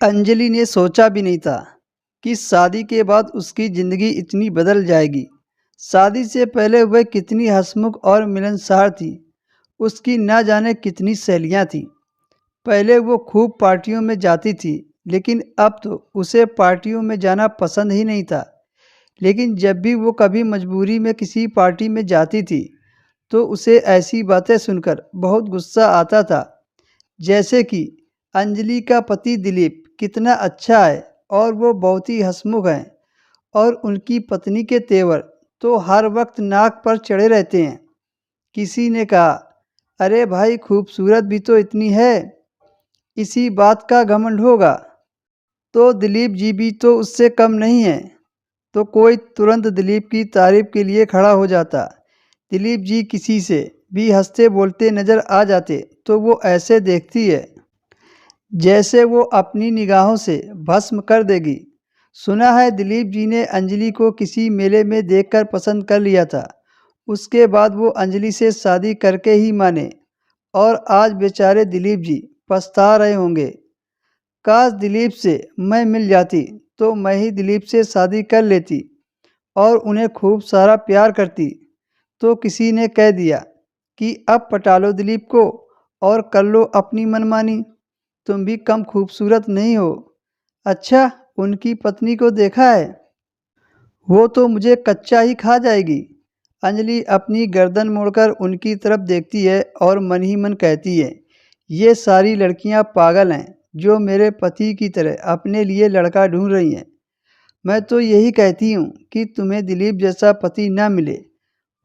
अंजलि ने सोचा भी नहीं था कि शादी के बाद उसकी ज़िंदगी इतनी बदल जाएगी। शादी से पहले वह कितनी हंसमुख और मिलनसार थी। उसकी ना जाने कितनी सहेलियां थीं। पहले वो खूब पार्टियों में जाती थी, लेकिन अब तो उसे पार्टियों में जाना पसंद ही नहीं था। लेकिन जब भी वो कभी मजबूरी में किसी पार्टी में जाती थी, तो उसे ऐसी बातें सुनकर बहुत गुस्सा आता था। जैसे कि अंजलि का पति दिलीप कितना अच्छा है और वो बहुत ही हंसमुख हैं, और उनकी पत्नी के तेवर तो हर वक्त नाक पर चढ़े रहते हैं। किसी ने कहा, अरे भाई खूबसूरत भी तो इतनी है, इसी बात का घमंड होगा, तो दिलीप जी भी तो उससे कम नहीं है। तो कोई तुरंत दिलीप की तारीफ के लिए खड़ा हो जाता। दिलीप जी किसी से भी हंसते बोलते नजर आ जाते तो वो ऐसे देखती है जैसे वो अपनी निगाहों से भस्म कर देगी। सुना है दिलीप जी ने अंजलि को किसी मेले में देखकर पसंद कर लिया था। उसके बाद वो अंजलि से शादी करके ही माने, और आज बेचारे दिलीप जी पछता रहे होंगे। काश दिलीप से मैं मिल जाती तो मैं ही दिलीप से शादी कर लेती और उन्हें खूब सारा प्यार करती। तो किसी ने कह दिया कि अब पटा लो दिलीप को और कर लो अपनी मनमानी, तुम भी कम खूबसूरत नहीं हो। अच्छा, उनकी पत्नी को देखा है? वो तो मुझे कच्चा ही खा जाएगी। अंजलि अपनी गर्दन मोड़कर उनकी तरफ देखती है और मन ही मन कहती है, ये सारी लड़कियां पागल हैं जो मेरे पति की तरह अपने लिए लड़का ढूंढ रही हैं। मैं तो यही कहती हूँ कि तुम्हें दिलीप जैसा पति ना मिले,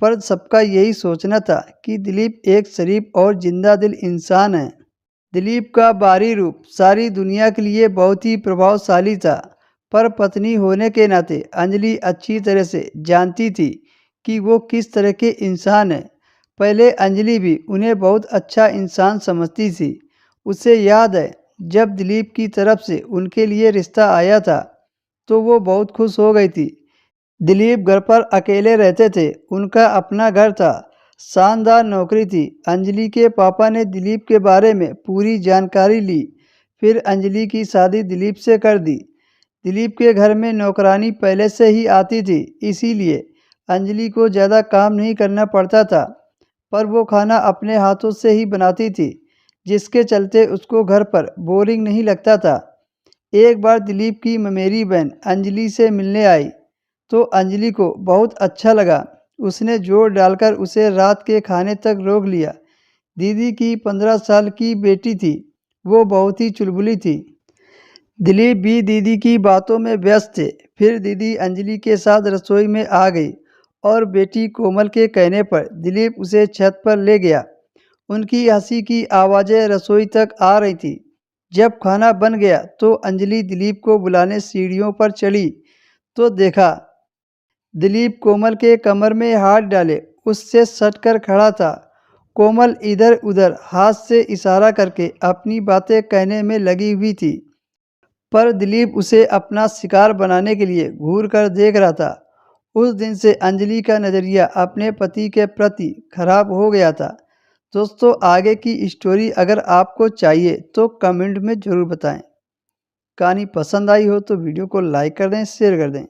पर सबका यही सोचना था कि दिलीप एक शरीफ और जिंदा दिल इंसान है। दिलीप का बाहरी रूप सारी दुनिया के लिए बहुत ही प्रभावशाली था, पर पत्नी होने के नाते अंजलि अच्छी तरह से जानती थी कि वो किस तरह के इंसान हैं। पहले अंजलि भी उन्हें बहुत अच्छा इंसान समझती थी। उसे याद है जब दिलीप की तरफ से उनके लिए रिश्ता आया था तो वो बहुत खुश हो गई थी। दिलीप घर पर अकेले रहते थे, उनका अपना घर था, शानदार नौकरी थी। अंजलि के पापा ने दिलीप के बारे में पूरी जानकारी ली, फिर अंजलि की शादी दिलीप से कर दी। दिलीप के घर में नौकरानी पहले से ही आती थी, इसीलिए अंजलि को ज़्यादा काम नहीं करना पड़ता था, पर वो खाना अपने हाथों से ही बनाती थी, जिसके चलते उसको घर पर बोरिंग नहीं लगता था। एक बार दिलीप की ममेरी बहन अंजलि से मिलने आई तो अंजलि को बहुत अच्छा लगा। उसने जोर डालकर उसे रात के खाने तक रोक लिया। दीदी की 15 साल की बेटी थी, वो बहुत ही चुलबुली थी। दिलीप भी दीदी की बातों में व्यस्त थे। फिर दीदी अंजलि के साथ रसोई में आ गई और बेटी कोमल के कहने पर दिलीप उसे छत पर ले गया। उनकी हंसी की आवाज़ें रसोई तक आ रही थी। जब खाना बन गया तो अंजलि दिलीप को बुलाने सीढ़ियों पर चढ़ी तो देखा दिलीप कोमल के कमर में हाथ डाले उससे सटकर खड़ा था। कोमल इधर उधर हाथ से इशारा करके अपनी बातें कहने में लगी हुई थी, पर दिलीप उसे अपना शिकार बनाने के लिए घूर कर देख रहा था। उस दिन से अंजलि का नज़रिया अपने पति के प्रति खराब हो गया था। दोस्तों, आगे की स्टोरी अगर आपको चाहिए तो कमेंट में ज़रूर बताएं। कहानी पसंद आई हो तो वीडियो को लाइक कर दें, शेयर कर दें।